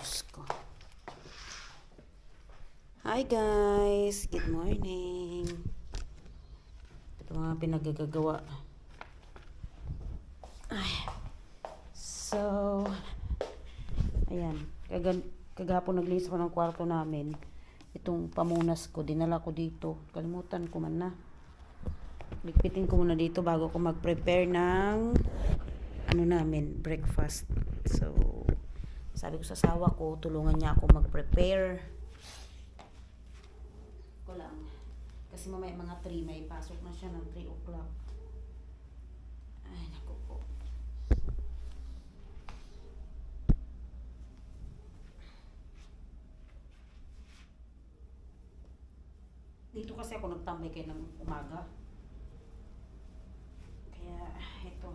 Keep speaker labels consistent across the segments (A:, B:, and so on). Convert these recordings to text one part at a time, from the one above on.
A: Diyos ko. Hi guys! Good morning! Ito mga pinagagagawa. Ay. So, ayan. Kagapon naglinis ako ng kwarto namin. Itong pamunas ko, dinala ko dito. Kalimutan ko man na. Ligpitin ko muna dito bago ko mag-prepare ng breakfast. So, sabi ko sa asawa ko, tulungan niya ako mag-prepare. Ko lang. Kasi mamaya mga 3, may pasok na siya ng 3 o'clock. Ay, naku po. Dito kasi ako nagtambay kayo ng umaga. Kaya, ito.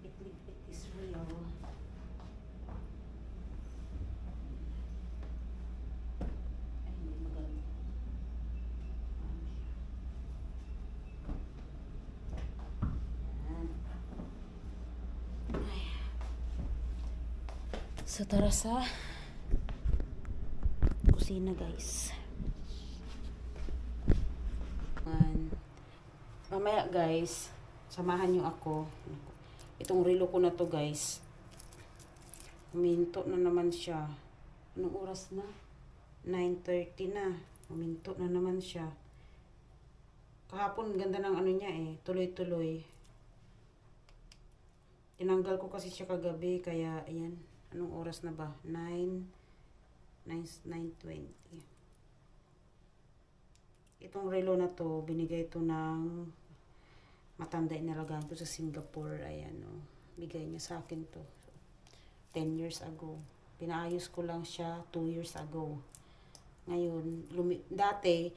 A: Ligpit is real. Ay, hindi magaling. Yan. Ay. So, tara sa kusina, guys. Mamaya guys, samahan nyo ako. Itong relo ko na to guys, huminto na naman siya. Anong oras na? 9:30 na. Huminto na naman siya. Kahapon ganda ng ano niya tuloy-tuloy. Tinanggal ko kasi siya kagabi, kaya ayan. Anong oras na ba? 9:20. Itong relo na to, binigay to ng matanda, inalagaan ko sa Singapore. Ayan, oh. Bigay niya sa akin to. 10 years ago. Pinaayos ko lang siya 2 years ago. Ngayon, dati,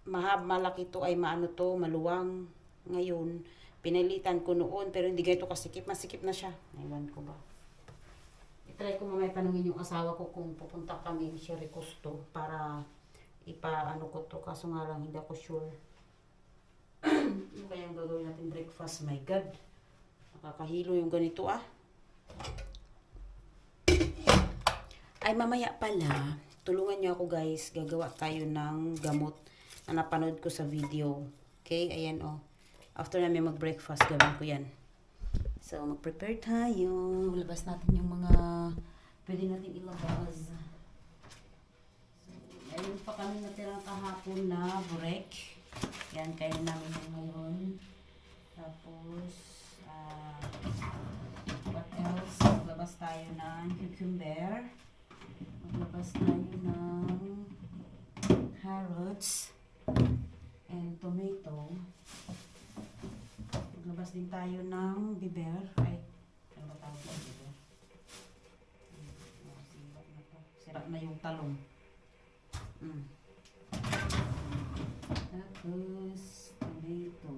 A: malaki to ay maluwang. Ngayon, pinalitan ko noon, pero hindi ganito kasikip. Masikip na siya. Ewan ko ba. I-try ko mamaya tanungin yung asawa ko kung pupunta kami sa Ricosto para ipaano ko to, kaso nga lang hindi ako sure. Ano kaya ang gagawin natin breakfast? My God, nakakahilo yung ganito Ay, mamaya pala, tulungan nyo ako guys, gagawa tayo ng gamot na napanood ko sa video. Okay, ayan after namin mag-breakfast, gawin ko yan. So, mag-prepare tayo. Labas natin yung mga pwede natin ilabas. Ayun pa kami natirang kahapon na burek. Yan, kainin namin yung ngayon. Tapos, what else? Maglabas tayo ng cucumber. Maglabas tayo ng carrots and tomato. Maglabas din tayo ng biber. Ay, ano ba tawag ng biber? Sira na yung talong. Tapos, tomato.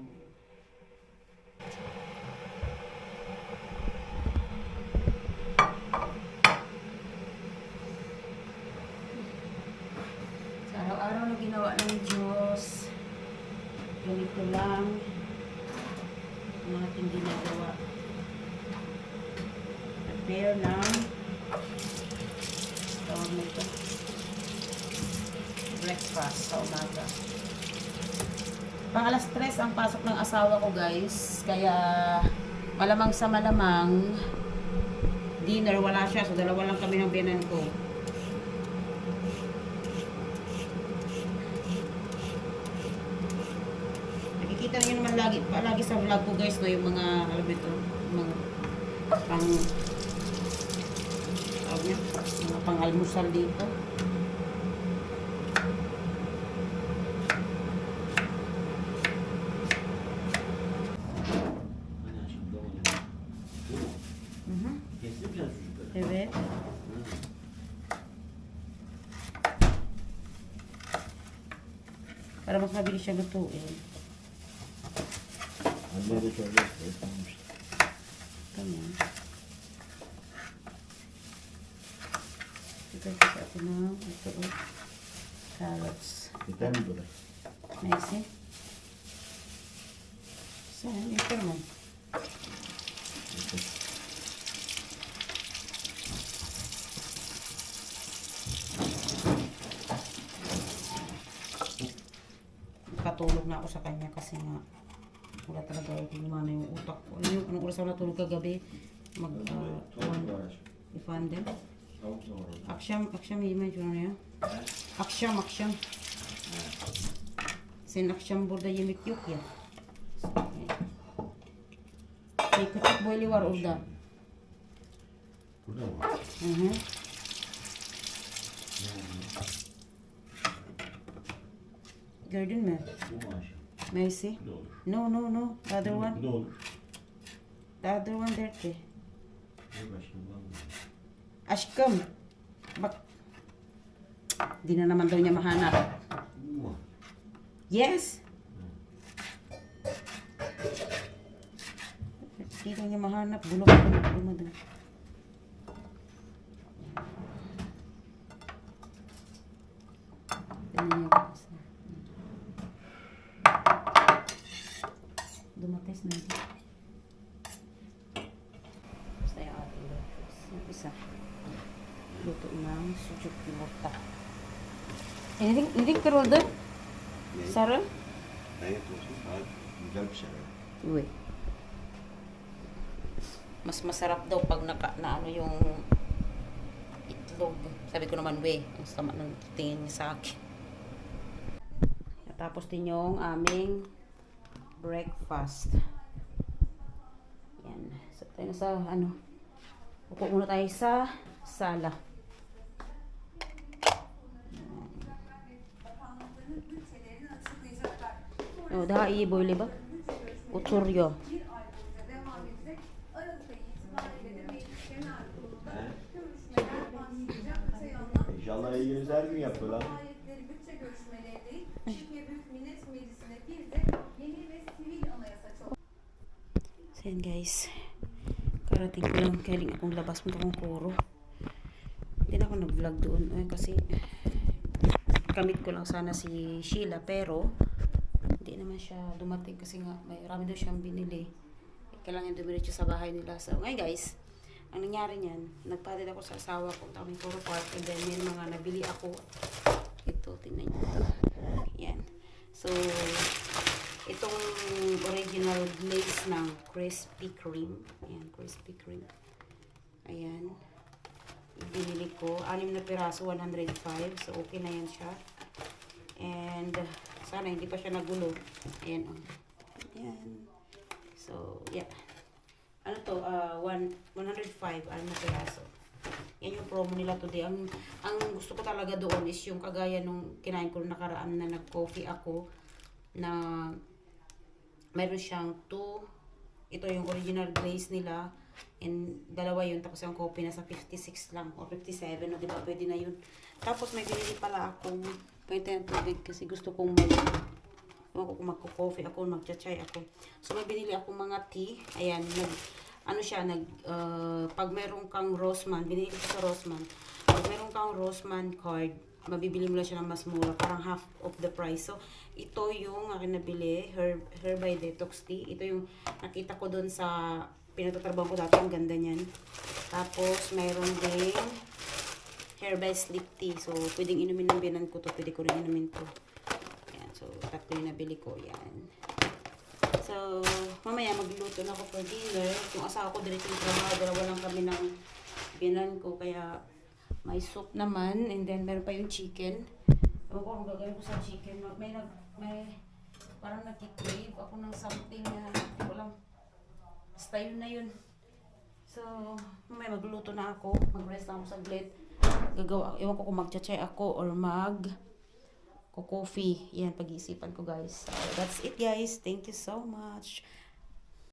A: Sa araw-araw na ginawa ng Diyos, ganito lang ang ating ginagawa. Prepare ng tawag nito breakfast sa umaga. Pang alas 3 ang pasok ng asawa ko guys, kaya malamang sa malamang dinner wala siya, so dalawa lang kami ng biyanan ko. Nakikita niyo naman palagi sa vlog ko guys, no, yung mga alam ito, mga pang-almusal dito. Evet. Para mas mabilis siya lutuin.
B: Anne de şöyle yapılmıştı.
A: Ganyan. Ito kasi ako na carrots.
B: Yeter mi böyle?
A: Neyse. Sen yeter mi?
B: Yeter.
A: napatulog na ako sa kanya kasi nga wala talaga lumana yung utak ko. Anong oras ako natulog kagabi? İfandem. Akşam yemeği ya. Akşam. Senin akşam burada yemek yok ya. Küçük boylu var orada.
B: Burada mı?
A: Hı hı. Gördün mü?
B: Bu mu Ayşe?
A: Mercy.
B: Bu da olur.
A: No. The other one.
B: Bu da olur.
A: The other one there.
B: Yok aşkım var mı?
A: Aşkım. Bak. Di na naman daw niya mahanap.
B: Bu mu?
A: Yes. Di daw niya mahanap. Bulok. Dumates na ito. Basta yung ating breakfast. Yung isa. Luto ng sujuk yumurta. Anything Carol doon?
B: Ne?
A: Sarah?
B: Evet olsun. Daha güzel bir şey.
A: Uy. Mas masarap daw pag na ano yung itlog. Sabi ko naman, we, ang sama ng tingin niya sa akin. Tapos din yung aming breakfast. Yan. So, tayo na sa, upo muna tayo sa sala. Oh, daha iyi böyle bak. Oturuyor.
B: İnşallah ilginiz her gün yapıyorlar.
C: Bütçe görüşmeleri değil, Türkiye Büyük Millet Meclisi'ne bir de yeni ve sivil anayasa
A: Ayan guys. Karating ko lang. Galing akong labas mo akong kuro. Hindi na ako nag-vlog doon. Kasi kamit ko lang sana si Sheila. Pero hindi naman siya dumating kasi nga may marami daw siyang binili. Kailangan dumiretso sa bahay nila. So ngayon guys, ang nangyari niyan, nagpadid ako sa asawa ko. Tamang Puro Park. And then may mga nabili ako. Ito, tingnan niyo ito. Yan. So, itong original glaze ng Krispy Kreme. Ayan, Krispy Kreme. Ayan. Binili ko. 6 na piraso, 105. So, okay na yan siya. And, sana hindi pa siya nagulo. Ayan. Ayan. So, yeah. Ano to? 105. 6 na piraso. Yan yung promo nila today. Ang gusto ko talaga doon is yung kagaya nung kinain ko nakaraan na nag-coffee ako na meron siyang 2. Ito yung original glaze nila. And dalawa yun. Tapos yung coffee nasa 56 lang. O 57. O diba? Pwede na yun. Tapos may binili pala akong pwede ng tubig kasi gusto kong magko-coffee ako, magcha-chai ako. So may binili akong mga tea. Ayan. Pag meron kang Rossmann, binili ko sa Rossmann. Pag meron kang Rossmann card, mabibili mo lang siya ng mas mura, parang half of the price. So, ito yung akin nabili, Herbal Detox Tea. Ito yung nakita ko doon sa pinatatrabaho ko dati, ang ganda niyan. Tapos, mayroon din Herbal Sleep Tea. So, pwedeng inumin ng biyanan ko to, pwede ko rin inumin to. Ayan, so, tatlo yung nabili ko, yan. So, mamaya magluluto na ako for dinner. Yung asawa ko diretso ng trabaho, dalawa lang kami ng biyanan ko, kaya may soup naman, and then meron pa yung chicken. Ewan ko kung gagawin ko sa chicken. May parang nag-crave ako ng something na hindi ko lang. Basta yun na yun. So, mamaya magluluto na ako. Mag-rest na ako saglit. Ewan ko kung mag-chachay ako or mag-coffee. Yan, pag-iisipan ko guys. So, that's it guys. Thank you so much.